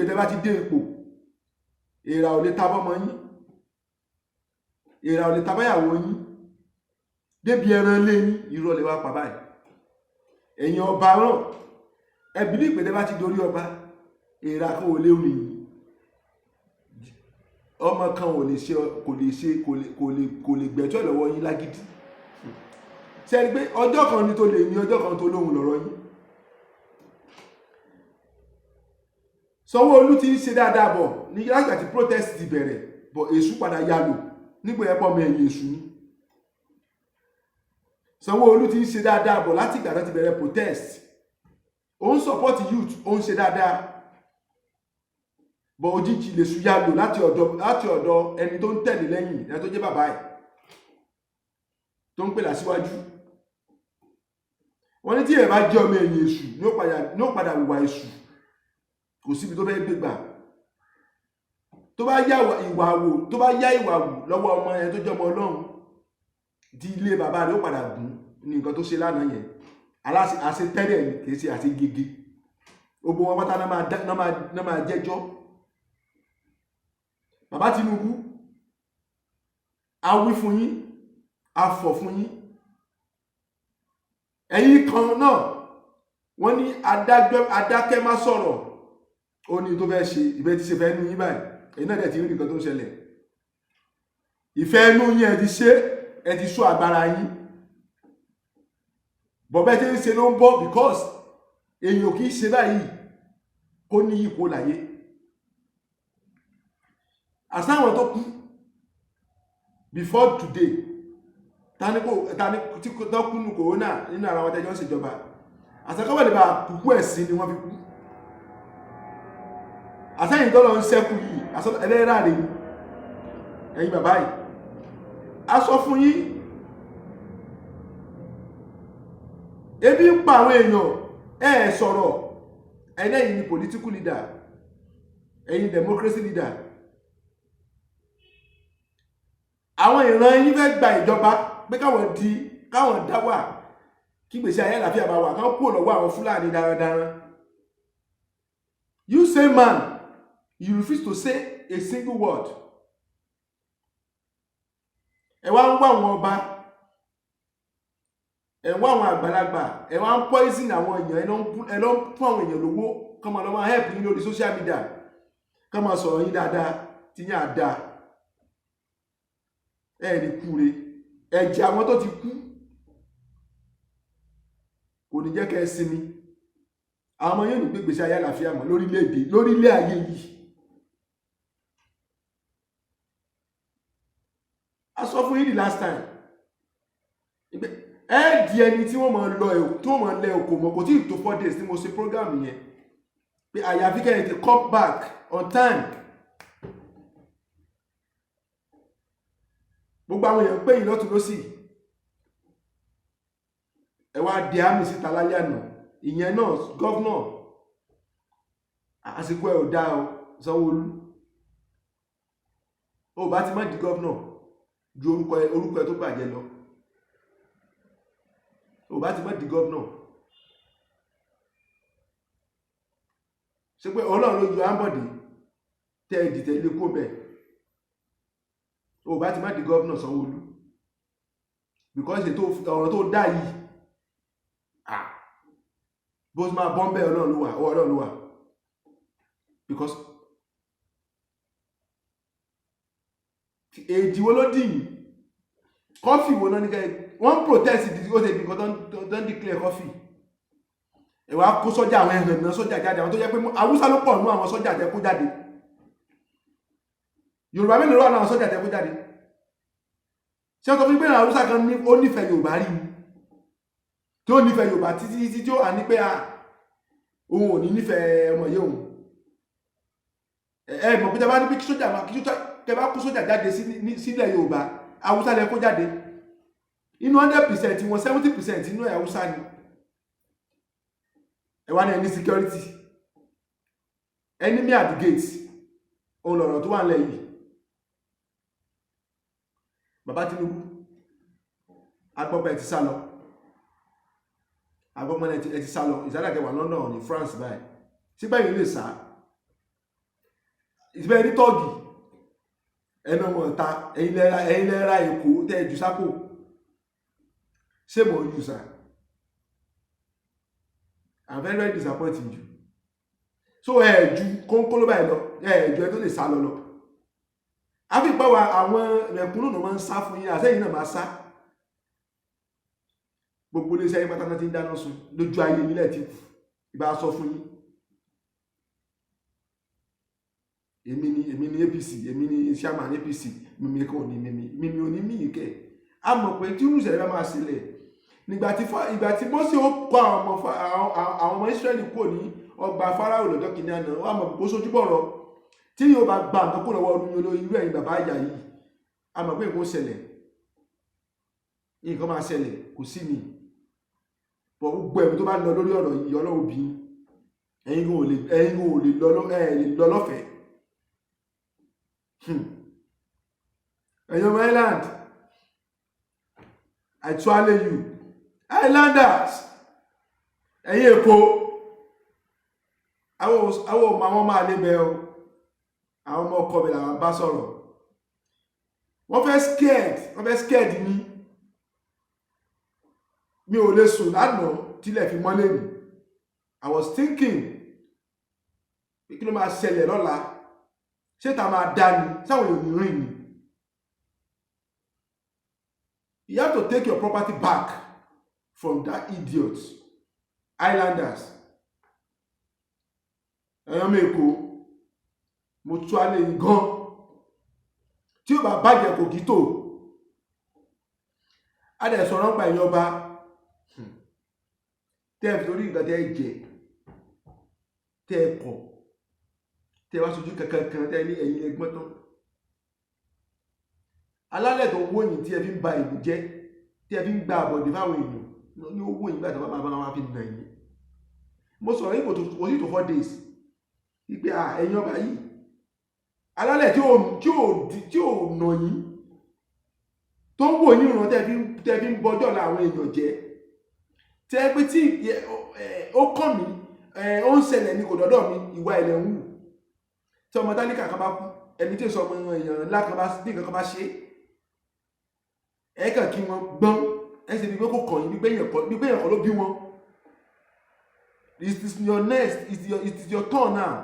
pé tẹ́ bá ti dé ipò èèrà ò lè ta bọ́mọ yín, èèrà ò lè ta báyàwó yín, débi ẹran lé yín irọ́ lè wá pa báyìí. ẹ̀yin ọba náà ẹ believe pé tẹ́ bá ti dorí ọba èèrà kan ò lè rìn yín, ọmọ kan ò lè ṣe kò lè gbẹ̀tọ́ lọ́wọ́ yín lágídí. ṣe rí pé ọjọ́ kan ní tó lè ní ọjọ́ kan tó lóhun lọ́rọ̀ yín. Sanwó-Olú ti ń ṣe dáadáa bọ̀ ní láti àti protest ti bẹ̀rẹ̀ bọ̀ èṣù padà yálò nígbà ẹ̀pọ̀ ọmọ ẹ̀yìn èṣù ni. Sanwó-Olú ti ń ṣe dáadáa bọ̀ láti ìgbà tó ti bẹ̀rẹ̀ protest, ó ń support youth, ó ń ṣe dáadáa bọ̀ òjijì lèṣù yálò láti ọ̀dọ̀ ẹni tó ń tẹ̀lé lẹ́yìn ẹni tó jẹ́ bàbá ẹ̀ tó ń pè lásíwájú. wọ́n ní tí ẹ̀ bá jẹ́ ọmọ ẹ̀yìn èṣù ní ó padà wùwà èṣù, kò síbi tó fẹ́ gbégbà. tó bá yá ìwà wù lọ́wọ́ ọmọ ẹ̀ tó jẹ́ ọmọ Ọlọ́run di ilé bàbá rẹ̀ ó padà gùn ní nǹkan tó ṣe lánàá yẹn. àṣẹ tẹ́lẹ̀ ni kì í ṣe àṣẹ gègé. gbogbo wọn pátá náà máa jẹ́jọ́. bàbá Tinubu a wí fún yín, a fọ̀ fún yín. ẹ̀yin kan náà wọ́n ní adákẹ́ má sọ̀rọ̀, ó ní tó fẹ́ ṣe ìbẹ́ ti ṣe fẹ́ nú yín báyìí. èyí náà dẹ̀ ti rí nǹkan tó ń ṣẹlẹ̀. ìfẹ́ nú yín ẹ ti sọ agbára yín. bọ̀bẹ́ tí ń ṣe ló ń bọ́ because èèyàn kì í ṣe báyìí kó ní ipò láyé. àsáwọn tó kú before today tani tó kú nù kòrónà nínú ara wọn tẹjọ́ ṣèjọba, àsàkọ́wọ́ lè bá kúkú ẹ̀sìn ni wọ́n fi kú. àsẹ́yìn tó lọ ń ṣẹ́kù yìí ẹlẹ́rà rẹ̀ ẹ̀yin bàbá yìí a sọ fún yín. ebi ń pa àwọn èèyàn sọ̀rọ̀. ẹ̀yin ni political leader, ẹ̀yin democracy leader. àwọn ìran yín fẹ́ gba ìjọba pé káwọn dá wà kí gbèsè ayé àlàáfíà bá wà káwọn kúrò lọ́wọ́ àwọn Fúlàní darandaran. You say man, you refuse to say a single word. ẹ wá ń wá àwọn ọba, ẹ wá àwọn àgbàlagbà, ẹ wá ń poison àwọn èèyàn, ẹ lọ ń fún àwọn èèyàn lówó kọ́ máa lọ máa help yín lórí social media, kọ́ máa sọ̀rọ̀ yín dáadáa tí yín á dáa. ẹ ní kúre ẹ̀jẹ̀ àwọn tó ti kú kò ní jẹ́ kẹ́ ẹ sinmi. àwọn ọmọ yóò ní gbé gbèsè ayé àlàáfíà mọ́ lórílẹ̀ ayé yìí. a sọ fún yín the last time ẹ di ẹni tí wọ́n máa lẹ òkò mọ́ kò tí ì tó 4 days tí mo ṣe program yẹn pé àyàfi kẹ́yìn ti come back on time. gbogbo àwọn èèyàn pé yìí lọ́tún lọ́sì ẹ wá di àmì síta lálẹ́ àná. ìyẹn náà gọ́vnọ̀ àsìkò ẹ̀ ò dá o Sanwó-Olú. ó bá ti má di gọ́vnọ̀ ju orúkọ ẹ tó bàjẹ́ lọ. ó bá ti má di gọ́vnọ̀. ṣé pé Ọlọ́run ló yọ Ambode tẹ́ ẹ dìtẹ̀ ilé kó bẹ̀. ó bá ti má di gọ́vnọ̀ Sanwó-Olú because ọ̀rọ̀ tó dá yìí bó ṣe máa bọ́m̀bẹ̀ Ọlọ́run ló wà because èdè wo ló dìyìn kọfí wo náà ní kẹ́ wọ́n protest ó ṣe bí nǹkan tó ń declare kọfí. ẹ wá kó sọ́jà àwọn ẹ̀hàn náà sọ́jà jáde, àwọn tó jẹ́ pé Haúsá ló pọ̀ nú àwọn sọ́jà tẹ́ kó jáde. Yorùbá mélòó ló wà náà sọ́jà tẹ́ kó jáde. ṣé ọkọ̀ fún pé Haúsá kan ó nífẹ̀ẹ́ Yorùbá rí ni tí ó nífẹ̀ẹ́ Yorùbá títí tí ó à ní pé òun ò ní nífẹ̀ẹ́ ọmọ yìí òun. ẹ mọ̀ pé tẹ́ bá ní pé kí tẹ́ bá kó sọ́jà jáde sílẹ̀ Yorùbá Haúsá lẹ kó jáde. inú 100% wọn 70% inú ẹ̀ Haúsá ni. ẹ wá ní ẹni security enemy at the gate òun lọ̀rọ̀ tó wà nílẹ̀ yìí. bàbá Tinubu agbọ́pẹ́ ti sá lọ, agbọ́pẹ́ ẹ ti sá lọ. ìsádàkẹ́ wà London ní France báyìí síbẹ̀ yìí lè sá ìsìbẹ́ ní tọ́ọ̀gì ẹnu ọmọ ọ̀ta ẹ̀yin lẹ́ra èkó tẹ́ jù sápò ṣé mo yù sà. I'm very very disappointed you. So ju kónkóló báyìí lọ ju ẹ tó lè sá lọ. A fi pàwọ́ àwọn mẹ̀kúnnù náà máa ń sá fún yín àtẹ́yìn náà máa sá. Gbogbo ilé iṣẹ́ yín pátá ti ń dáná sun lójú ayé nílẹ̀ tí ìbá sọ fún yín. Èmi ni APC, èmi ni chairman APC, mímí kò ní mímí ò ní mí kẹ́. A mọ̀ pé tí irúṣẹ́ rẹ̀ máa ṣẹlẹ̀ ìgbà tí Mósè ó kọ àwọn ọmọ Ísírẹ́lì kúrò ní ọgbà Fáráò lọ́jọ́ kìíní àná, wọ́n á mọ̀ kó sojú bọ̀rọ̀ tí yóò bá gba nǹkan kó lọ́wọ́ ọdún yóò irú ẹ̀yìn bàbá àyà yìí. A mọ̀ pé nǹkan ṣẹlẹ̀, nǹkan máa ṣẹlẹ̀, kò sí ni. Bọ̀ gbogbo ẹ̀mí tó bá lọ lórí ọ̀rọ̀ yìí Ọlọ́run bí ẹ̀yin ò lè lọ lọ́fẹ̀ẹ́. Ẹ̀yin ọmọ Island, I swallow you. Islanders, ẹ̀yin Èkó, àwọn ọmọ àwọn máa lé bẹ́ o, àwọn ọmọ ọkọ mi làwọn bá sọ̀rọ̀. Wọ́n fẹ́ scared mi ò lè sùn lánàá tílẹ̀ fi mọ́lé mi. I was thinking kí ló máa ṣẹlẹ̀ lọ́la, ṣé ta máa dá ni sáwọn èèyàn ní rìn ni. You have to take your property back from that idiot. Islanders. Ẹ̀yàn Èkó, mo tú alẹ́ yìí gan. Tí ó bá bàjẹ́ kò kí tó. A dẹ̀ sọ̀rọ̀ pa ẹ̀yin ọba. Tẹ́ ẹ fi torí nǹkan tẹ́ ẹ jẹ. Tẹ́ ẹ kọ̀. Tẹ́ ẹ wá sojú kankan tẹ́ ẹ ní ẹ̀yin ẹgbọ́n tán. Alálẹ̀ tó ń wó yìí tí ẹ fi ń ba ìlú jẹ́, tí ẹ fi ń gba àbọ̀dé fáwọn èèyàn ní owó yìí gbà tó bá máa fi nà yín. Mo sọ̀rọ̀ yìí kò sí tó 4 days wípé ẹ̀yin ọba yìí alálẹ̀ tí ò nà yín tó ń wò yín ràn tẹ́ fi ń bọjọ́ láwọn èèyàn jẹ́ tẹ́ pé tí ó kàn mí ó ń ṣẹlẹ̀ ní kò dọ́dọ̀ mi ìwà ilẹ̀ ń wù tí ọmọ tálíkà kan bá kú ẹni tí èso ọmọ èèyàn ńlá kan bá ní nǹkan kan bá ṣe kàn kí wọn gbọ́n ẹsẹ̀ bí pé kò kàn yín bí pé èèyàn kan ló bí wọn. It is your next, it is your turn now.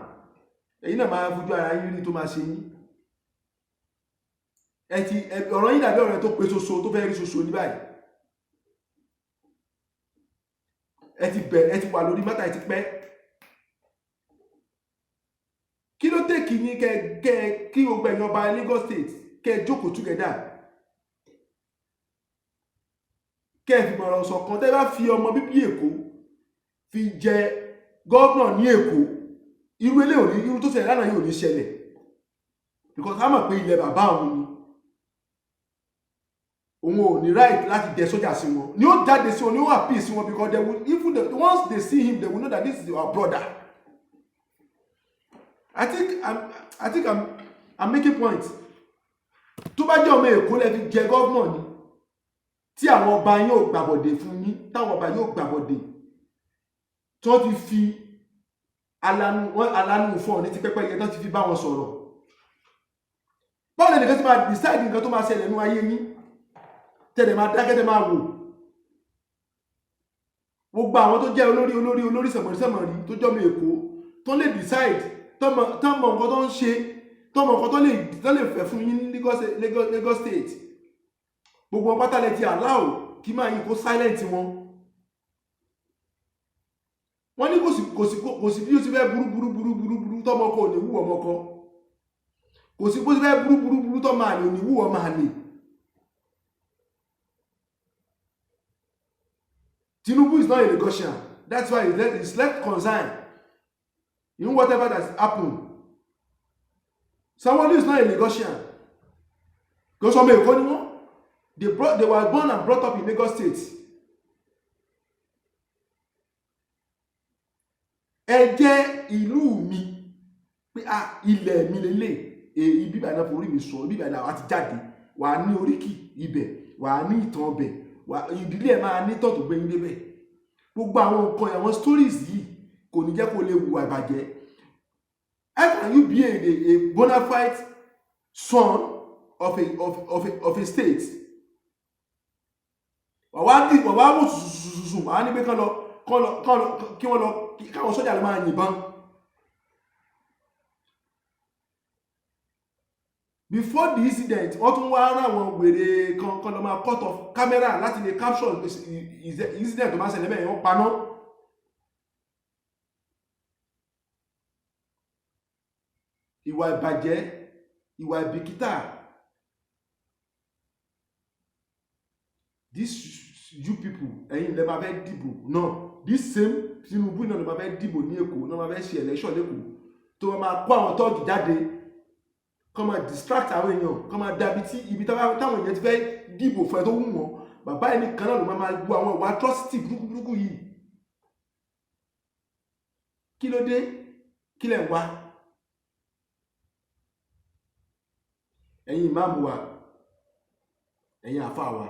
Ẹ̀yin náà máa fojú ara yín rí tó máa ṣe yín. Ọ̀rọ̀ yín dàbí ọ̀rọ̀ tó pe ṣoṣo tó fẹ́ rí ṣoṣo ní báyìí. Ẹ ti wà lórí mátà ẹ ti pẹ́. Kí ló tẹ̀ kí yín kí gbogbo ẹ̀yin ọba Lagos State kẹ́ jókòó together? Kẹ́ fi mọ̀rọ̀ ṣọ̀kan tẹ́ bá fi ọmọ bíbí Èkó fi jẹ gọ́ọ̀nà ní Èkó irú ilé òní irú tó ṣẹlẹ̀ lánàá yóò ní ṣẹlẹ̀ because a mọ̀ pé ilẹ̀ bàbá òun ò ní right láti dẹ sójà sí wọn ni ó jáde sí wọn ni ó appeal sí wọn because they will, once they see him they will know that this is our brother. I think I'm making points. Tó bá jẹ́ ọmọ Èkó lẹ fi jẹ gọ́ọ̀nà ni tí àwọn ọba yóò gbàbọ̀dè fún yín táwọn ọba yóò gbàbọ̀dè tí wọ́n ti fi alánú fún ọ ní ti pẹ́pẹ́ yẹn tó ti fi bá wọn sọ̀rọ̀. Báwo lè nìkan tí máa decide nǹkan tó máa ṣẹlẹ̀ nínú ayé yín tẹ̀lé máa dákẹ́ tẹ́ máa wò. Gbogbo àwọn tó jẹ́ olórí sẹ̀mọ̀rí tó jọ́mọ Èkó tó lè decide tó mọ nǹkan tó ń ṣe tó mọ nǹkan tó lè fẹ́ fún yín ní Lagos State. Gbogbo wọn pátá lẹ ti allow kí máa yín kó silent wọn. Wọ́n ní kò sí bí ó ti fẹ́ burú tọ́mọ kò ní wú ọmọ kan. Kò sí bó ti fẹ́ burú tọ́mọ àlè ò ní wú ọmọ àlè. Tinubu is not a Lagosian. That's why he's left concerned in whatever that's happened. Someone who is not a Lagosian. Because some Èkó ni wọ́n. They were born and brought up in Lagos State. Ẹ jẹ́ ìlú mi pé ilẹ̀ mi lélẹ̀ ibi ìbàdàn forí mi sọ ibi ìbàdàn àti jáde wà ní oríkì ibẹ̀ wà ní ìtàn ọbẹ̀ ìdílé ẹ̀ máa ní tọ̀ tó gbé yín débẹ̀. Gbogbo àwọn nǹkan àwọn stories yìí kò ní jẹ́ kó lè hùwà ìbàjẹ́. How can you be a bona fide son of a state? Wàá mú sùsùsùsù wàá ní pé kí wọ́n lọ káwọn sójà lọ máa yìnbọn. Before the incident, wọ́n tún wá rán àwọn wèrè kan lọ máa cut off camera láti lè capture incident tó bá ṣẹlẹ̀ bẹ́ẹ̀ wọ́n paná. Ìwà ìbàjẹ́, ìwà ìbìkítà. This you people, ẹ̀yin lẹ máa fẹ́ dìbò náà. This same Tinubu náà ló máa fẹ́ dìbò ní Èkó, náà máa fẹ́ ṣe election lẹ́kọ̀ọ́ tó máa kó àwọn tọ́ọ̀gì jáde kọ́ máa distract àwọn èèyàn kọ́ máa dàbí tí ibi táwọn èèyàn ti fẹ́ dìbò fún ẹ tó wù wọ́n. Bàbá ẹni kan náà ló máa gbọ́ àwọn ìwà atrocity burúkú yìí. Kí ló dé? Kí lẹ̀ ń wá? Ẹ̀yin ìmáàmù wa, ẹ̀yin àfáà wa,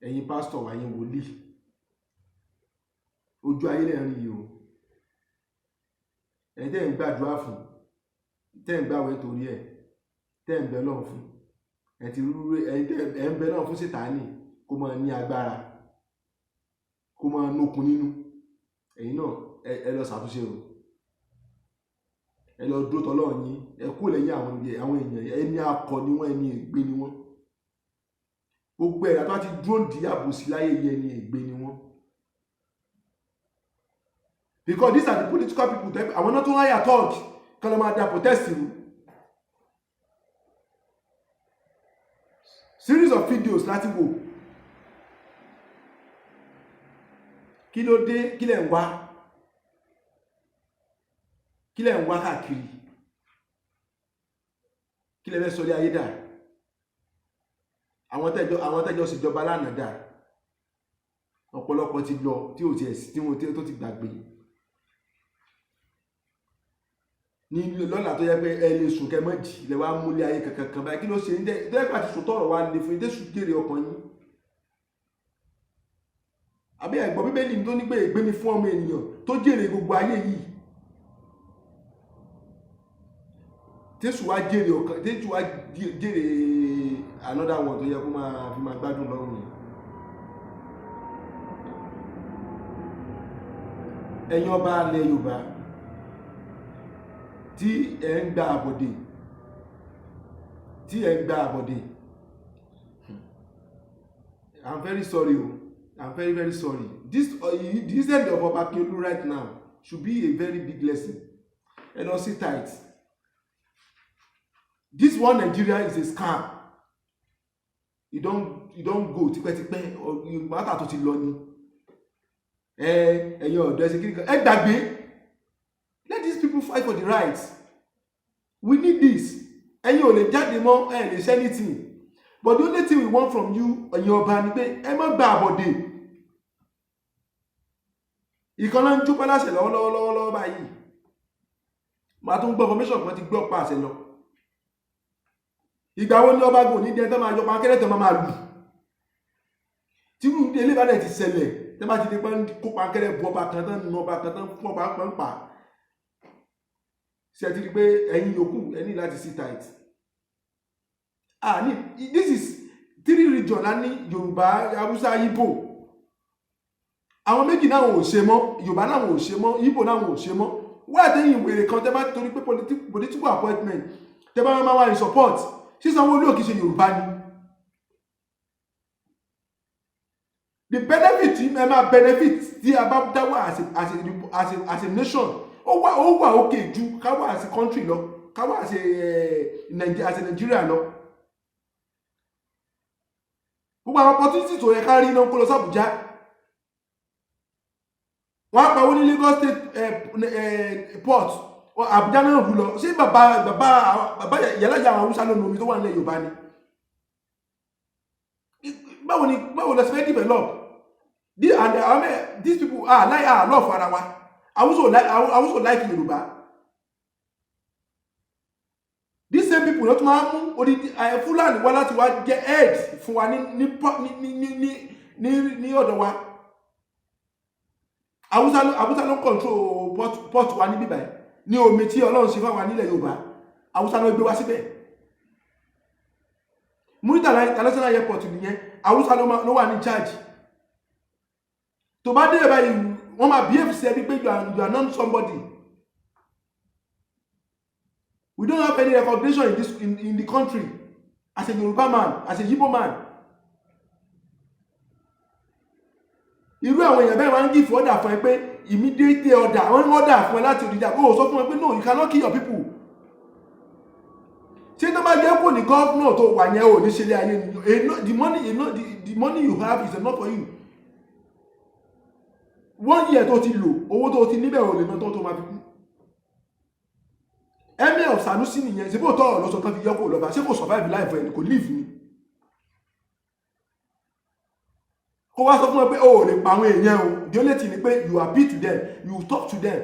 ẹ̀yin pásítọ̀ wa, ẹ̀yin wòlíì, ojú ayé lẹ́rin yìí o. Ẹ̀yin tẹ́ ń gbàdúrà fún, tẹ́ ń gbàwẹ̀ torí ẹ̀, tẹ́ ń bẹ Ọlọ́run fún, ẹ̀ ń bẹ Ọlọ́run fún Sátánì kó máa ní agbára, kó máa nókun nínú. Ẹ̀yin náà ẹ lọ ṣàtúnṣe o. Ẹ lọ dúró tọ́lọ́run yín, ẹ kú lẹ́yìn àwọn èèyàn, ẹni akọ ni wọ́n, ẹni ègbé ni wọ́n. Gbogbo ẹ̀dá tó bá ti dúró di àbòsí láyé yẹ ẹni ègbé ni wọ́n. Because these are the political people that àwọn náà tó ń háyà tọ́ọ̀gì kan lọ máa da protest rú. Series of videos láti wò. Kí ló dé? Kí lẹ̀ ń wá? Kí lẹ̀ ń wá káàkiri? Kí lẹ̀ fẹ́ sọ lé ayé dà? Àwọn tẹ́jọ́ ṣèjọba lánàá dà. Ọ̀pọ̀lọpọ̀ ti lọ tí ò ti ẹ̀sì tí wọ́n tó ti gbàgbé. Ní lọ́la tó yẹ pé ẹ lè sùn kẹmọ́jì lẹ wá múlé ayé kankan báyìí. Kí ló ṣe ń dẹ́ tẹ́lẹ̀pà ti sùn tọ̀rọ̀ wá lè fún ìdésù jèrè ọkàn yín. Àbí ẹ̀gbọ́n Bíbélì tó ní pé ègbé ni fún ọmọ ènìyàn tó jèrè gbogbo ayé yìí. Jésù wá jèrè ọkàn, Jésù wá jèrè another one tó yẹ kó máa fi máa gbádùn lọ́rùn yìí. Ẹ̀yin ọba alẹ̀ Yorùbá tí ẹ ń gba àbọ̀dè, I'm very sorry o. I'm very, very sorry. This end of Oba Akiolu right now should be a very big lesson. And also sit tight. This one Nigeria is a scam. You don't go tipẹ́tipẹ́ or you matter tó ti lọ ni. Ẹ̀yin ọ̀dọ́ ẹsẹ̀ kiri kan. Ẹ gbàgbé. Let these people fight for the rights. We need this. Ẹ̀yin ò lè jáde mọ́, ẹ lè ṣe anything. But the only thing we want from you, ẹ̀yin ọba, ni pé ẹ má gba àbọ̀dè. Ìkànnà ń jókòó láṣẹ lọ́wọ́lọ́wọ́ báyìí. Màá tún gbọ́ information kan ti gbé ọ̀pá àṣẹ lọ. Ìgbà wo ni ọba gò ní dẹ́ tó máa yọ pankẹ́rẹ́ tó máa lù? Tí irú ilé ìbàdàn ti ṣẹlẹ̀, tẹ́ bá ti di pé kó pankẹ́rẹ́ bu ọba kan tán, nu ọba kan tán, fún ọba kan pa. Ṣé ẹ ti rí pé ẹ̀yin yòókù ẹ ní láti sit tight? This is 3 regions ní Yorùbá, Hausa, Igbo. Àwọn méjì náà ò ṣe mọ́, Yorùbá náà ò ṣe mọ́, Igbo náà ò ṣe mọ́. Wọ́n àtẹ̀yìn ìwèrè kan tẹ́ bá torí pé political appointment tẹ́ bá máa wà ní support. Ṣé Sanwó-Olú ò kìí ṣe Yorùbá ni? The benefit ẹ máa benefit tí a bá dá wà as a nation. Ó wà òkè ju ká wà as a country lọ, ká wà as a Nigeria lọ. Gbogbo àwọn opportunity tó yẹ ká rí náà kó lọ sí Abuja. Wọ́n á pawó ní Lagos State port, Abuja náà rú lọ. Ṣé bàbá yàlájà àwọn Hausa ló nu omi tó wà nílẹ̀ Yorùbá ni? Báwo lọ sí fẹ́ develop? These people love ara wa. I also like Yorùbá. These same people not máa mú Fúlàní wá láti wá jẹ head fún wa ní ọ̀dọ̀ wa. Hausa ló control port wa ní bíbá. ní omi tí Ọlọ́run ṣe fáwọn nílẹ̀ Yorùbá Haúsá náà gbé wá síbẹ̀. Muritala International Airport nìyẹn Haúsá ló wà ní charge. tó bá dé báyìí wọ́n máa behave sí ẹbí pé you are not somebody. We don't have any recognition in the country as a Yoruba man, as a Igbo man. Irú àwọn èèyàn bẹ́ẹ̀ máa ń give order fún ẹ pé immediate order, wọ́n ní order fún ẹ láti òdìjà kó sọ fún ẹ pé no, you cannot kill your people. Ṣé tó bá jẹ́ kó ní gọ́ọ̀nà tó wà yẹn ò ní ṣe lé ayé ni the money you have is enough for you. 1 year tó ti lò owó tó ti níbẹ̀ ò lè ná tó máa fi kú. Emir of Sanusi nìyẹn ṣe bó tọ́ ọ̀rọ̀ lọ́sọ̀ kan fi yọ́kò lọ́ba ṣé kò survive life ẹ̀ kò live ni. Kó wá sọ fún ẹ pé o ò lè pa àwọn èèyàn o, the only thing ni pé you appeal to them, you talk to them.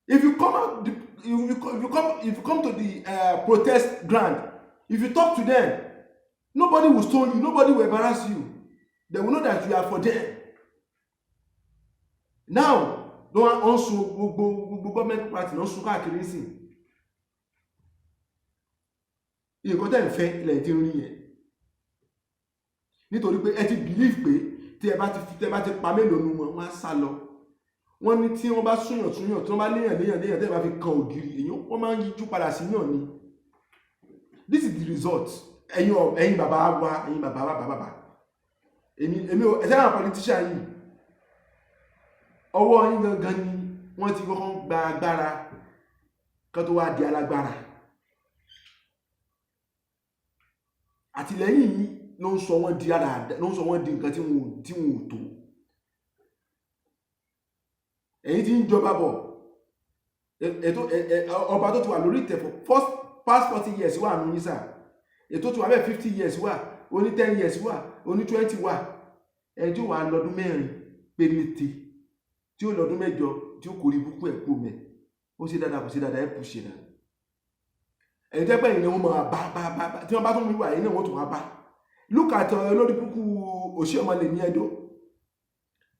If you come out, if you come to the protest ground, if you talk to them, nobody will stone you, nobody will embarrass you. They will know that you are for them. Now, don't also gbogbo government party no sun káàkiri sí. Nǹkan tẹ́ ń fẹ́ ilẹ̀ tí ń rí yẹn. Nítorí pé ẹ ti believe pé tí ẹ bá ti pa mélòó nu wọn á sá lọ. Wọ́n ní tí wọ́n bá súyàn tí wọ́n bá léyàn tẹ́ bá fi kan ògiri èyàn wọ́n máa ń yíjú padà sí yàn ni. This is the result. Ẹ̀yin bàbá wa, ẹ̀yin bàbá. Èmi ò ẹ̀sẹ̀ àwọn politician yìí. Ọwọ́ yín gangan ni wọ́n ti kọ́kọ́ gba agbára kan tó wá di alágbára. Àtìlẹ́yìn yìí ló ń sọ wọ́n di nǹkan tí wọn ò tó. Ẹ̀yin tí ń jọba bọ̀ ọba tó ti wà lórí ìtẹ́ past 40 years wà nù yín sà. Ètò tó wà bẹ́ẹ̀ 50 years wà, oní 10 years wà, oní 20 wà. Ẹjọ́ wà lọ́dún 4 péréte tí ó lọ́dún 8 tí ó kò rí búkú ẹ̀ kú mẹ́. Ó ṣe dáadáa kò ṣe dáadáa ẹ̀ kù ṣe dáa. Ẹ̀yin tẹ́ pẹ́ yìí ni wọ́n máa bá tí wọ́n bá tún mú ìwà yìí náà wọ́n tún wá bá. Look at olórí búkú Oshiomhole ní Edo.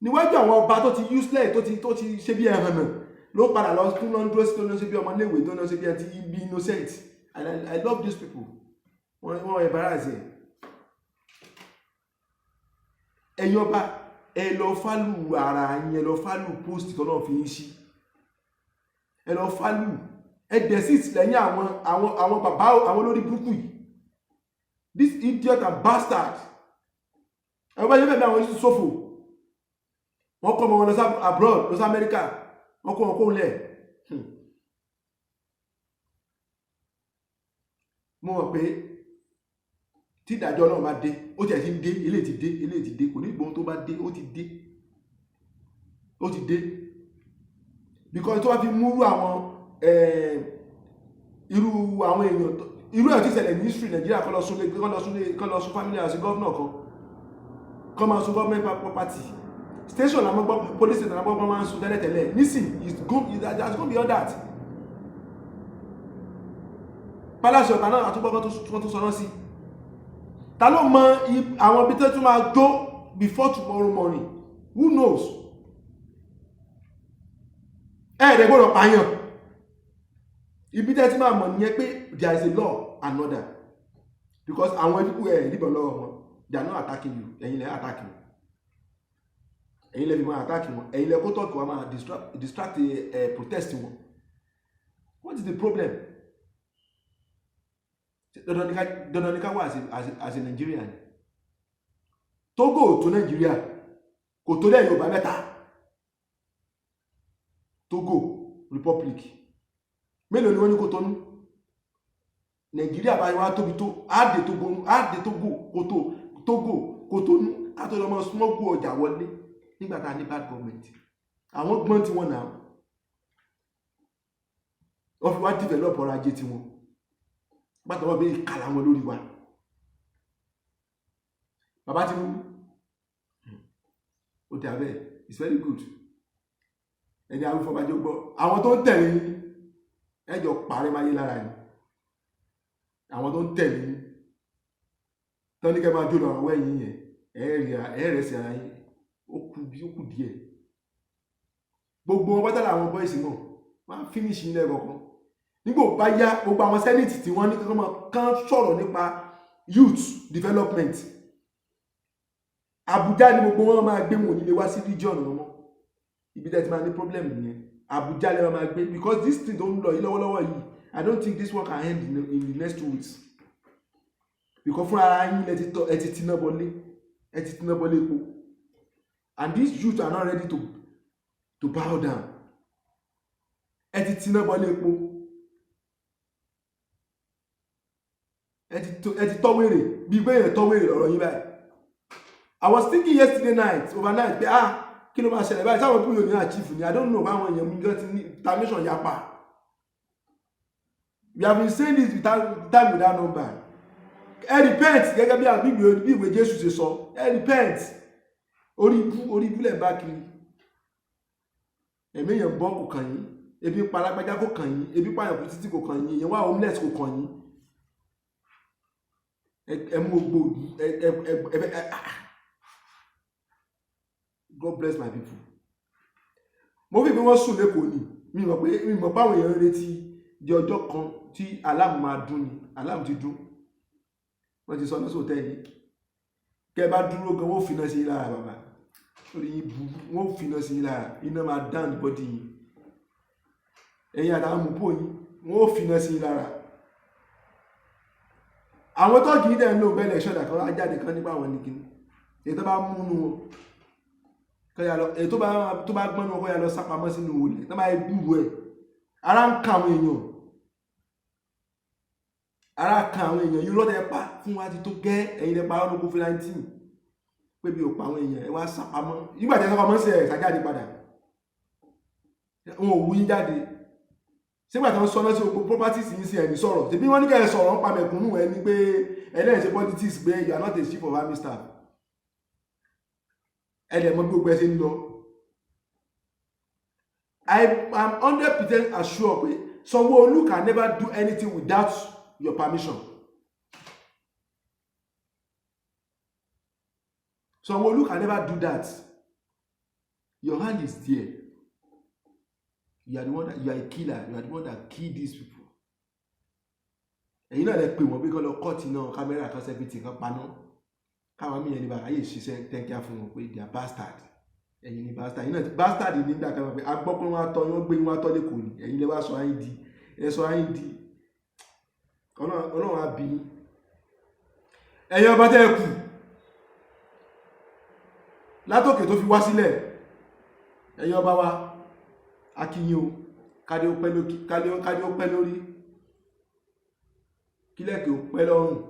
Níwájú àwọn ọba tó ti useless tó ti ṣe bí ẹ̀hàn náà ló padà lọ tún lọ dúró sí tó lọ ṣe bí ọmọléèwé tó lọ ṣe bí ẹtí bí innocent. And I love these people. Wọ́n embarrass ẹ̀. Ẹ̀yin ọba ẹ lọ fálù ara yín, ẹ lọ fálù post tó náà fi ń ṣí. Ẹ lọ fálù ẹ desist lẹ́yìn àwọn bàbá àwọn olórí burúkú yìí. This idiot and bastard. Ẹ bá yẹ bẹ́ẹ̀ bí àwọn yìí ṣòfò. Wọ́n kọ́ ọmọ wọn lọ sí abroad, lọ sí America. Wọ́n kọ́ wọn kó lẹ̀. Mo mọ̀ pé tí ìdájọ́ náà bá dé, ó tiẹ̀ ti ń dé, eléyìí ti dé, kò ní ìgbóhun tó bá dé, ó ti dé. Because tó bá fi múrú àwọn irú àwọn èèyàn irú ẹ̀ tí ṣẹlẹ̀ ní history Nàìjíríà kọ́ lọ sún family àti governor kan máa sún government property station la gbọ́ police station la gbọ́ máa ń sún tẹ́lẹ̀tẹ́lẹ̀ nísìn has gone beyond that. Palace ọ̀tà náà àtúgbọ́kọ́ tó sọ náà sí. Ta ló mọ àwọn ibi tó tún máa jó before tomorrow morning? Who knows? Ẹ̀ẹ́dẹ̀ gbọ́dọ̀ pààyàn. Ibi tẹ́ ti máa mọ̀ nìyẹn pé there is a law and order. Because àwọn people níbọn lọ́wọ́ wọn, they are not attacking you. Ẹ̀yin lẹ́ attack wọn. Ẹ̀yin lẹ́ fi máa attack wọn. Ẹ̀yin lẹ́ kó tọ́kì wọn máa distract protest wọn. What is the problem? Dandan ní ká wà as a Nigerian. Togo ò tó Nigeria, kò tó lẹ́ Yorùbá mẹ́ta. Togo Republic. Mélòó ni wọ́n ní kò tó nú? Nigeria bá wá tóbi tó, á dé Togo kò tó nú, á tó lọ́mọ smuggle ọjà wọlé nígbà tá ní bad government. Àwọn gbọ́n tí wọ́n náà. Wọ́n fi wá develop ọrọ̀ ajé tí wọ́n. Bàtà wọ́n bí ìkàlà wọn lórí wa. Bàbá Tinubu ó tẹ́ abẹ́, it's very good. Ẹni àwọn ìfọ̀bàjọ́ gbọ́ àwọn tó ń tẹ̀lé yín ẹjọ́ parí máyé lára yìí. Àwọn tó ń tẹ̀lé yín tán ní kẹ́ máa jó lọ àwọn ẹ̀yìn yẹn ẹ̀ẹ́rẹ̀ sí ara yín ó kù díẹ̀. Gbogbo wọn pátá làwọn bọ́ìsì náà wọ́n á finish nílẹ̀ kọ̀ọ̀kan nígbò bá yá gbogbo àwọn senate tí wọ́n ní kán sọ̀rọ̀ nípa youth development Abuja ni gbogbo wọn máa gbé wọn nílé wá sí region wọn ibi tẹ́ ti máa ní problem nìyẹn Abuja lè máa gbé because this thing tó ń lọ yìí lọ́wọ́lọ́wọ́ yìí I don't think this one can end in the next 2 weeks because fún ara yín ẹ ti tiná bọlé epo and these youth are not ready to bow down ẹ ti tiná bọlé epo ẹ ti tọ́wèrè bí gbé yẹn tọ́wèrè ọ̀rọ̀ yín báyìí I was thinking yesterday night overnight pé kí ló máa ṣẹlẹ̀ báyìí sáwọn púpọ̀ ní achieve ni I don't know báwọn èèyàn mi gan ti ní termination yapa we have been saying this time without number ẹ repent gẹ́gẹ́ bí ìwé Jésù ṣe sọ ẹ repent orí ibú lẹ̀ bá kiri ẹ̀mí èèyàn bọ́ kò kàn yín ebi pa alágbájá kò kàn yín ebi pààyàn kò títí kò kàn yín èèyàn wá homeless kò kàn yín ẹ mú gbogbo God bless my people mo fi bí wọ́n sùn lẹ́kọ̀ọ́ ni mi mọ̀ pé àwọn èèyàn retí di ọjọ́ kan tí aláàmù máa dún ni aláàmù ti dún wọ́n ti sọ lọ́sọ̀ tẹ́ yìí kẹ́ bá dúró gan wọ́n finá sí lára bàbá lórí yìí bu wọ́n finá sí lára iná máa down body yìí ẹ̀yin àtàwọn mọ̀pọ̀ yìí wọ́n finá sí lára àwọn tọ́ọ̀gì yìí dẹ̀ ń lò bẹ́ẹ̀lẹ̀ ṣọ́dà kan ajáde kan nípa àwọn nìkan èyí tó bá múnú wọn èyí tó bá gbọ́nú wọn kọ́ ya lọ sápamọ́ sínú olè tó bá gbúrú ẹ̀ ara ń ka àwọn èèyàn yìí lọ́tẹ̀ pa fún wa ti tó gẹ́ ẹ̀yin lẹ́pa ọdún COVID-19 pé bí o pa àwọn èèyàn ẹ wá sápamọ́ nígbà tí ẹ sápamọ́ sí ẹ̀ sájáde padà wọn ò wú yín jáde sígbà tí wọ́n sọ lọ́sí ogun properties yìí sí ẹni sọ̀rọ̀ tí bí wọ́n ní kẹ́ ẹ sọ̀rọ̀ ń pa mẹ̀kúnnù ẹni pé ẹlẹ́yìn ṣe politics pé you are not a chief of army staff ẹ̀dẹ̀ mọ́ bí gbogbo ẹ ṣe ń lọ I am 100% assured pé Sanwó-Olú can never do anything without your permission. Sanwó-Olú can never do that. Your hand is there. You are the one that you are a killer. You are the one that kill these people. ẹ̀yin náà lè pè wọ́n bí kọ́ lọ kọ́ọ̀tì náà kámẹ́rà kan sẹ́fìtì kan paná káwọn míyẹn ní báyìí ṣiṣẹ́ tẹ́kíá fún wọn pé they are bastard ẹ̀yin ní bastard ẹ̀yin náà bastard ní nígbà kan pé agbọ́ pé wọ́n á tọ́ wọ́n gbé wọn á tọ́ lẹ́kọ̀ọ́ ni ẹ̀yin lè wá sọ ayé di ẹ sọ ayé di ọlọ́run á bí ẹ̀yin ọba tẹ́ ẹ kù látòkè tó fi wá sílẹ̀ ẹ̀yin ọba wa akíyìn o kádé ó pẹ́ lórí kílẹ̀kì ó pẹ́ lọ́rùn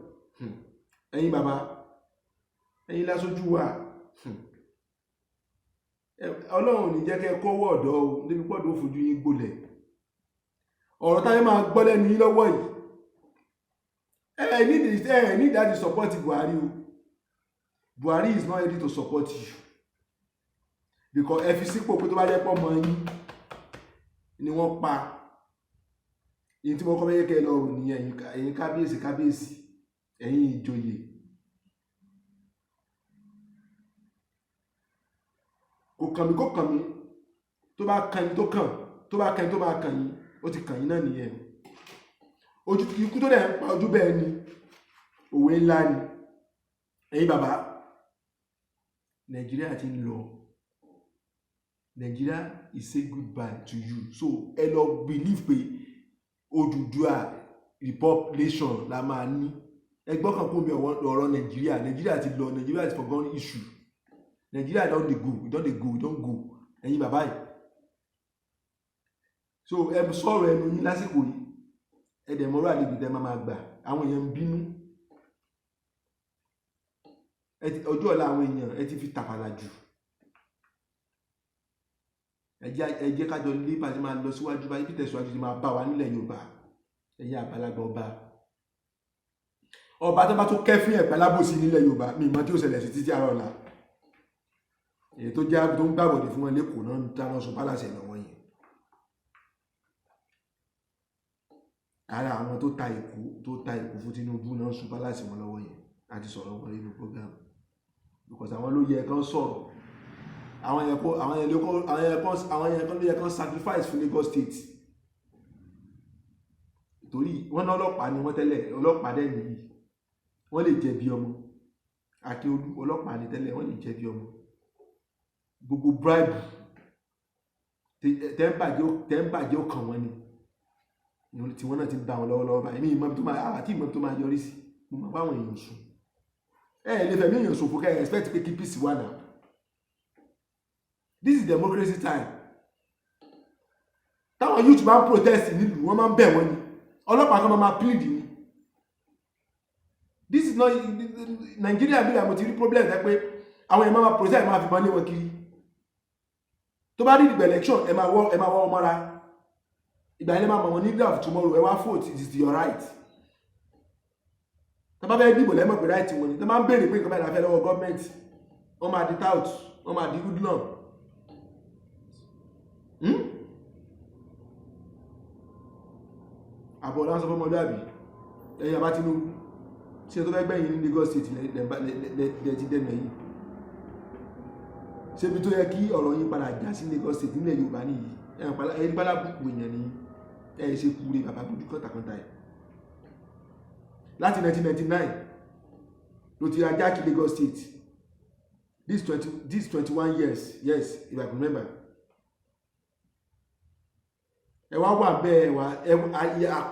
ẹ̀yin bàbá ẹ̀yin láṣojú wa ọlọ́run ní jẹ́ kẹ́ kọ́wọ́ ọ̀dọ́ o níbi pọ́dọ̀ ó fojú yín gbolẹ̀ ọ̀rọ̀ táyé máa gbọ́ lẹ́nu yín lọ́wọ́ yìí ẹ ní ìdájí support Buhari o Buhari is not ready to support you because ẹ fi sípò pé tó bá jẹ́ pọ́ mọ́ yín ni wọ́n pa èyí tí wọ́n kọ́ bẹ́yẹ́ kẹ́ lọ́rùn ní ẹ̀yin kábíyèsí ẹ̀yin ìjòyè kò kàn mí tó bá kàn yín tó bá kàn yín tó bá kàn yín ó ti kàn yín náà nìyẹn ojú ikú tó dẹ̀ ń pa ojú bẹ́ẹ̀ ni òwe ńlá ni ẹ̀yin bàbá Nàìjíríà ti ń lọ Nigeria is say goodbye to you so ẹ lọ believe pé Odùduwà repopulation la máa ní ẹgbọ́n kan kó mi ọ̀rọ̀ Nigeria ti lọ Nigeria is forgotten issue Nigeria don dey go ẹ̀yin bàbá yìí so ẹ sọ̀rọ̀ ẹnu yín lásìkò yìí ẹ dẹ̀ mọ́rọ̀ àlejò tẹ́ máa gbà àwọn èèyàn ń bínú ọjọ́ ọ̀la àwọn èèyàn ẹ ti fi tàpàlà jù ẹ jẹ́ kájọ lé pàṣẹ máa lọ síwájú báyìí peter síwájú ti máa bá wa nílẹ̀ Yorùbá ẹ̀yin àgbàlagbà ọba tó bá tó kẹ́fín ẹ̀pẹ́ lábòsí nílẹ̀ Yorùbá mi ìmọ̀ tí ó ṣẹlẹ̀ sí títí àárọ̀ ọ̀la èyí tó jẹ́ tó ń gbàbọ̀dé fún wọn lẹ́kọ̀ọ́ náà ń dáná sun pálásẹ̀ lọ́wọ́ yẹn ara àwọn tó ta èkó fún Tinubu náà sun pálásẹ̀ wọn lọ́wọ́ yẹn láti sọ̀rọ̀ wọn nínú program because àwọn ló yẹ kán sọ̀rọ̀ àwọn yẹn ló yẹ kán sacrifice fún Lagos State torí wọ́n náà ọlọ́pàá ni wọ́n tẹ́lẹ̀ ọlọ́pàá dẹ̀ nìyí wọ́n lè jẹ̀bi ọmọ Akínolú ọlọ́pàá ni tẹ́lẹ̀ wọ́n lè jẹ̀bi ọmọ gbogbo bribe tẹ́ńbàjẹ́ ó kàn wọ́n ni tí wọ́n náà ti ń bá wọn lọ́wọ́lọ́wọ́ báyìí ní ìmọ̀ tó máa yọrí sí mo máa báwọn èèyàn sùn lè fẹ̀mí èèyàn ṣòfò kẹ́ expect pé kí peace wà náà this is democracy time táwọn youth máa ń protest nílùú wọ́n máa ń bẹ̀ wọ́n ni ọlọ́pàá kan máa plead ni this is not Nigeria bí i mo ti rí problem ẹ pé àwọn èèyàn máa protest máa fi bọ́n lé wọn kiri tó bá rí ìgbà election ẹ máa wọ́ ọ mọ́ra ìgbà ilé máa mọ̀ wọn ní leader of tomorrow ẹ wá vote it is your right tó bá fẹ́ dìbò lẹ́mọ̀ pé right wọn ni tó máa ń béèrè pé nǹkan báyìí la fẹ́ lọ́wọ́ gọ́ọ̀mẹ̀ntì wọ́n máa di tout wọ́n máa di hoodlum àbọ̀ lásán fọmọlúàbí ẹ̀yìn àbá Tinubu ṣe tó fẹ́ gbẹ̀yìn ní Lagos State lẹ́ ti dẹ́nu ẹ̀yìn ṣébi tó yẹ kí ọ̀rọ̀ yín padà já sí Lagos State nílẹ̀ Yorùbá nìyí ẹ̀yìn pálábùkù èèyàn ní ẹ̀ ṣe kúre bàbá bójú kọ́tàkọ́tà ẹ̀ láti 1999 ló ti ajá kí Lagos State this 21 years yes if I can remember ẹ wá wà bẹ́ẹ̀ wá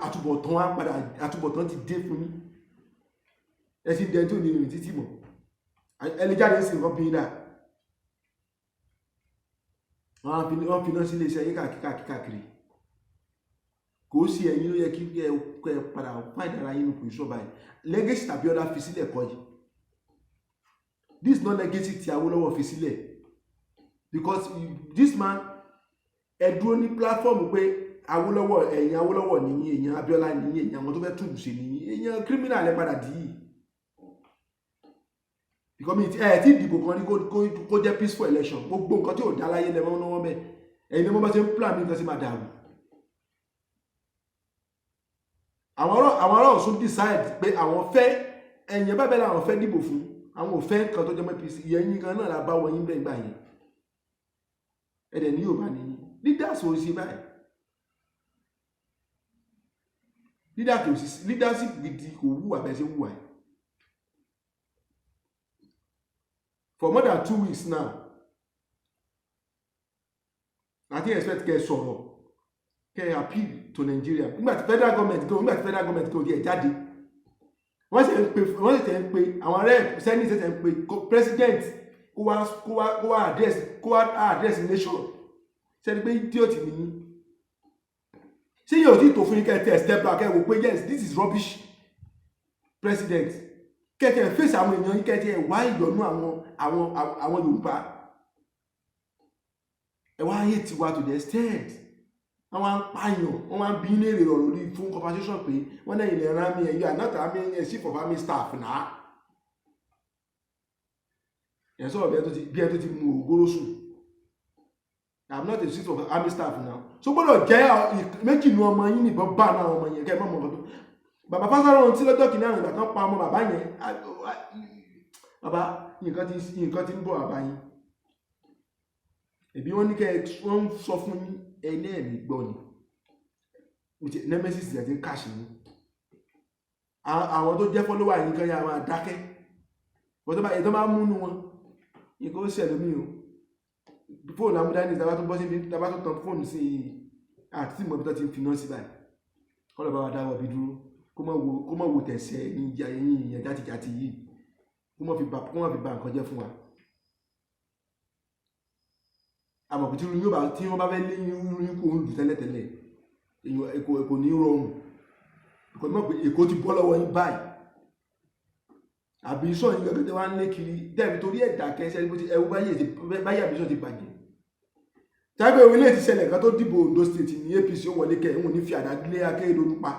àtúbọ̀tán wá padà àtúbọ̀tán ti dé fún yín ẹ sì ń dẹ tó ní ìrìn títì mọ̀ ẹni jáde sí nǹkan bí náà wọ́n fi náà sí ilé iṣẹ́ yín káàkiri kò sí ẹ̀yin ló yẹ kí ẹ padà find ara yín kò ìṣọ́ báyìí legacy tàbí ọ̀dà fi sílẹ̀ kọ́ yìí this not legacy tí Awólọ́wọ̀ fi sílẹ̀ because this man ẹ dúró ní platform pé Awólọ́wọ̀ ẹ̀yin Awólọ́wọ̀ nìyí èèyàn Abíọ́lá nìyí èèyàn àwọn tó fẹ́ túbù ṣe nìyí èèyàn criminal ẹ padà dì í because mi ẹ tí ìdìbò kan ní kó jẹ́ peaceful election gbogbo nǹkan tí ò dá láyé lẹ́mọ́ náà wọ́n bẹ́ẹ̀ ẹ̀yin ni wọ́n bá ṣe ń plan bí nǹkan sí máa dàrú àwọn ará Ọ̀ṣun decide pé àwọn fẹ́ ẹ̀yìn bábẹ́ làwọn fẹ́ dìbò fún àwọn ò fẹ́ nǹkan tó jẹ́ mọ́ peace ìyẹn kan náà la bá wọ yín bẹ́ẹ̀ gbà yẹn ẹ̀dẹ̀ ní Yorùbá nìyí leaders ò sí báyìí leadership gidi kò wúwà bẹ́ẹ̀ ṣe wúwà yìí for more than 2 weeks now I think expect kẹ́ sọ̀rọ̀ kẹ́ appeal to Nigeria nígbà tí federal government kò díẹ̀ jáde wọ́n sì ń pe àwọn rep senate ṣe ń pe president kó wá address nation ṣe ni pé idiot nìyí ṣé yóò tí tó fún yín kẹ́ step back ẹ wò pé yes this is rubbish president kẹ́kẹ́ fèsì àwọn èèyàn yín kẹ́kẹ́ wá ìyọnú àwọn Yorùbá ẹ wá ayé tiwa to the extent àwọn apáyàn wọ́n wá ń bí ní èrè ọ̀rọ̀ lórí fún compensation pé wọ́n náà ilẹ̀ rán mi ẹ̀yọ́ ànáta mi ẹ̀ sí for army staff náà ẹ̀ sọ̀rọ̀ bí ẹ tó ti mú ògóró sùn I'm not a chief of army staff now so gbọ́dọ̀ jẹ́ méjì nu ọmọ yín nìbọn bá náà ọmọ yẹn kẹ́ ẹ mọ̀ mọ̀ tó bàbá Fásáròrántí lọ́jọ́ kìíní àrùn ìgbà kan pa ọmọ bàbá yẹn bàbá nǹkan ti ń bọ̀ bàbá yín ẹ̀bí wọ́n ní kẹ́ wọ́n ń sọ fún yín ẹni ẹ̀mí gbọ́ ni nemesis ẹ̀ ti ń kàṣì ní àwọn tó jẹ́ fọ́lọ́wà yín kan yà máa dákẹ́ wọ́n tó bá ètò máa múnú wọn nǹkan ó ṣẹlẹ̀ mí o fóònù amúdání tàbá tó bọ́ sí tàbá tó tàn fóònù sí àti tí mọ̀ bí tó ti ń fi náà sí báyìí kọ́lọ̀ bá wa dáwọ́ bí dúró kó mọ̀ wò tẹ̀sẹ̀ ní ìyá ẹ̀yìn ìyẹn játijàti yìí kó mọ̀ fi ba nǹkan jẹ́ fún wa àmọ̀kù tí wọ́n bá fẹ́ lé yín kó ń lù tẹ́lẹ̀tẹ́lẹ̀ èkó ní rọrùn èkó mọ̀ pé èkó ti bọ́ lọ́wọ́ yín báyìí àbísọ̀ yín gẹ́gẹ́ wá ń lé kiri dẹ́bi torí ẹ̀dà kẹsẹ́ ẹwú báyé àbísọ̀ ti bàjẹ́ tàbí orílẹ̀ ti ṣẹlẹ̀ kan tó dìbò Ondo State ní APC ó wọlé kẹ́ ìwọ̀n ní fi àdá lé Akérédolú pa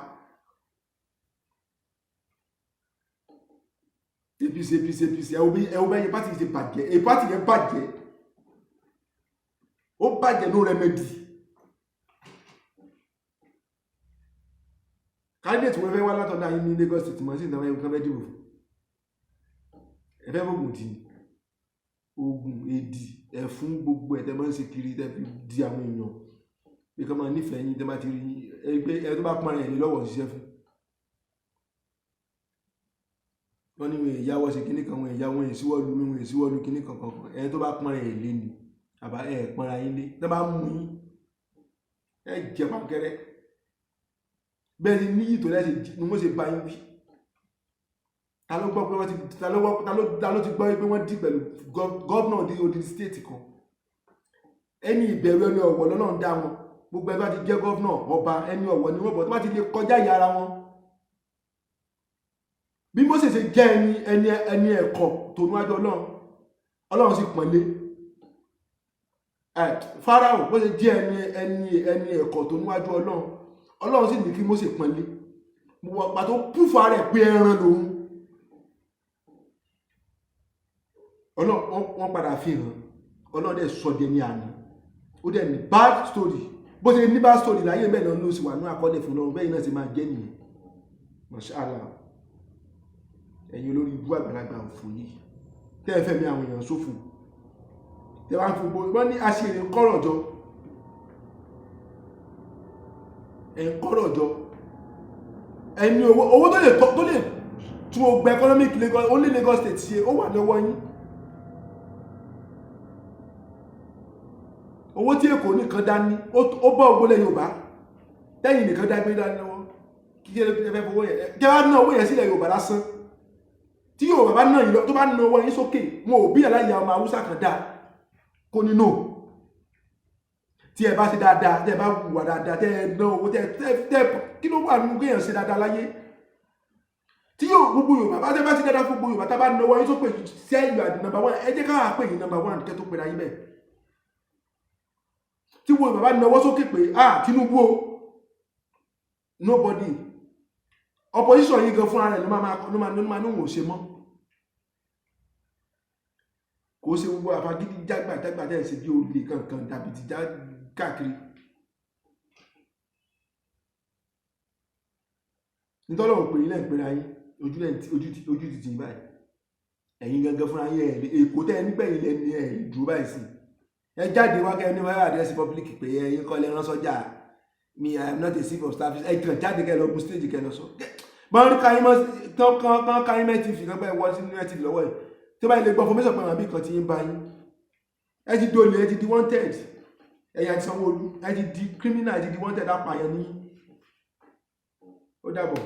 APC ẹwú báyé pátì ti bàjẹ́ èyí pátì yẹn bàjẹ́ ó bàjẹ́ ló rẹmẹdì candidate wọ́n fẹ́ wá látọ̀dá yìí ní Lagos State mọ̀ sí ìdáwọ́ ẹ̀kọ́ fẹ́ dìbò ẹ̀fẹ́ gbogbo tí ogun èdì ẹ̀fún gbogbo ẹ̀tẹ́ máa ń ṣe kiri tẹ́ fi di àwọn èèyàn bí kan máa nífẹ̀ẹ́ yín tẹ́ máa ti rí pé ẹ tó bá pọn rẹ̀ ní lọ́wọ́ ṣiṣẹ́ fún wọ́n ní wọn ìyáwọ́ ṣe kíní kan wọn ìyá wọn ìsíwọ́lu mi wọn ìsíwọ́lu kíní kan kankan ẹ tó bá pọn rẹ̀ lé ni àbá ẹ pọnra yín lé tó bá mú yín ẹ jẹ pàkẹrẹ bẹ́ẹ̀ ni níyì tó lẹ́sẹ̀ ni wọ́n ṣe bá yín wí ta ló gbọ́ pé wọ́n ti ta ló ti gbọ́ pé wọ́n dì pẹ̀lú gọ́vnà odi stéètì kan ẹni ìbẹ̀rù ẹni ọ̀wọ̀ lọ́nà ń dá wọn gbogbo ẹgbẹ́ ti jẹ́ gọ́vnà ọba ẹni ọ̀wọ̀ ni wọ́n bọ̀ tó bá ti lè kọjá ìyá ara wọn bí Mósè ṣe jẹ́ ẹni ẹ̀kọ́ tó níwájú Ọlọ́run sì pọ̀nlé Fáráò bó ṣe jẹ́ ẹni ẹ̀kọ́ tó níwájú Ọlọ́run sì ní kí Mósè pọ̀nlé pàtó púfà rẹ̀ pé ẹran lòun wọ́n padà fi hàn Ọlọ́run dẹ̀ sọ dé ní àná ó dẹ̀ ní bad story bó ṣe ní bad story láyé bẹ́ẹ̀ náà ló sì wà ní àkọọ́lẹ̀ fún Ọlọ́run bẹ́ẹ̀ náà sì máa jẹ́ nìyẹn Mashallah ẹ̀yin olórí ibú àgbàlagbà òfò yìí tẹ́ ẹ fẹ́ mi àwọn èèyàn ṣòfò tẹ́ wá ń fi gbogbo wọ́n ní aṣèrè kọ́rọ̀ jọ kọ́rọ̀ jọ ẹni owó tó lè tún ọgbà economic Lagos only Lagos state ṣe ó wà lọ́wọ́ yín owó tí Èkó nìkan dání ó bọ́ ògbólẹ̀ Yorùbá tẹ́yìn nìkan dágbé dání lọ́wọ́ kí kí ẹ fẹ́ fowó yẹn kí wá ná owó yẹn sílẹ̀ Yorùbá lásán tí Yorùbá bá ná ìlọ tó bá ná owó yín sókè wọn ò bí aláya ọmọ Haúsá kan dá kó ní no tí ẹ bá ṣe dáadáa tẹ́ ẹ bá wùwà dáadáa tẹ́ ẹ ná owó tẹ́ kí ló wà nínú kéèyàn ṣe dáadáa láyé tí yóò gbogbo Yorùbá bá tẹ́ bá ṣe dáadáa fún gbogbo Yorùbá tá bá ná owó yín sókè ṣe ìlú àdì number 1 ẹ jẹ́ ká pè yín number 1 kẹ́ tó pè láyé bẹ́ẹ̀ tí wo Yorùbá bá ná owó sókè pé Tinubu o nobody opposition yìí gan fúnra rẹ̀ ló máa ní òun ò ṣe mọ́ kò ṣe gbogbo àfagídí jágbà tẹ́ ṣe bí olè kankan dàbí ti já káàkiri nítọ́lọ́wọ́ pé ilẹ̀ ìpẹ́ra yín ojú ti tì báyìí ẹ̀yin gangan fúnra yín Èkó tẹ́ nígbẹ̀yìn lẹ́ni ìdúró báyìí sí ẹ jáde wá kẹ́ ní wáyà àdírẹ́sì public pé ẹ̀yin kọ́ lẹ́rán sọ́jà mi I am not a chief of staff ẹ kàn jáde kẹ́ lọ gun stage kẹ́ lọ sọ bọ́n rí káyín mọ́ tán káyín mẹ́tì fi kan bẹ́ẹ̀ wọ́n sí ní ẹtì lọ́wọ́ ẹ̀ tí báyìí lè gbọ́ fọmẹ́sọ̀ pé àwọn àbí kan ti ń bá yín ẹ ti dolè ẹ ti di wanted ẹ̀yà ti Sanwó-Olú ẹ ti di criminal ẹ ti di wanted apààyàn ní ó dàbọ̀.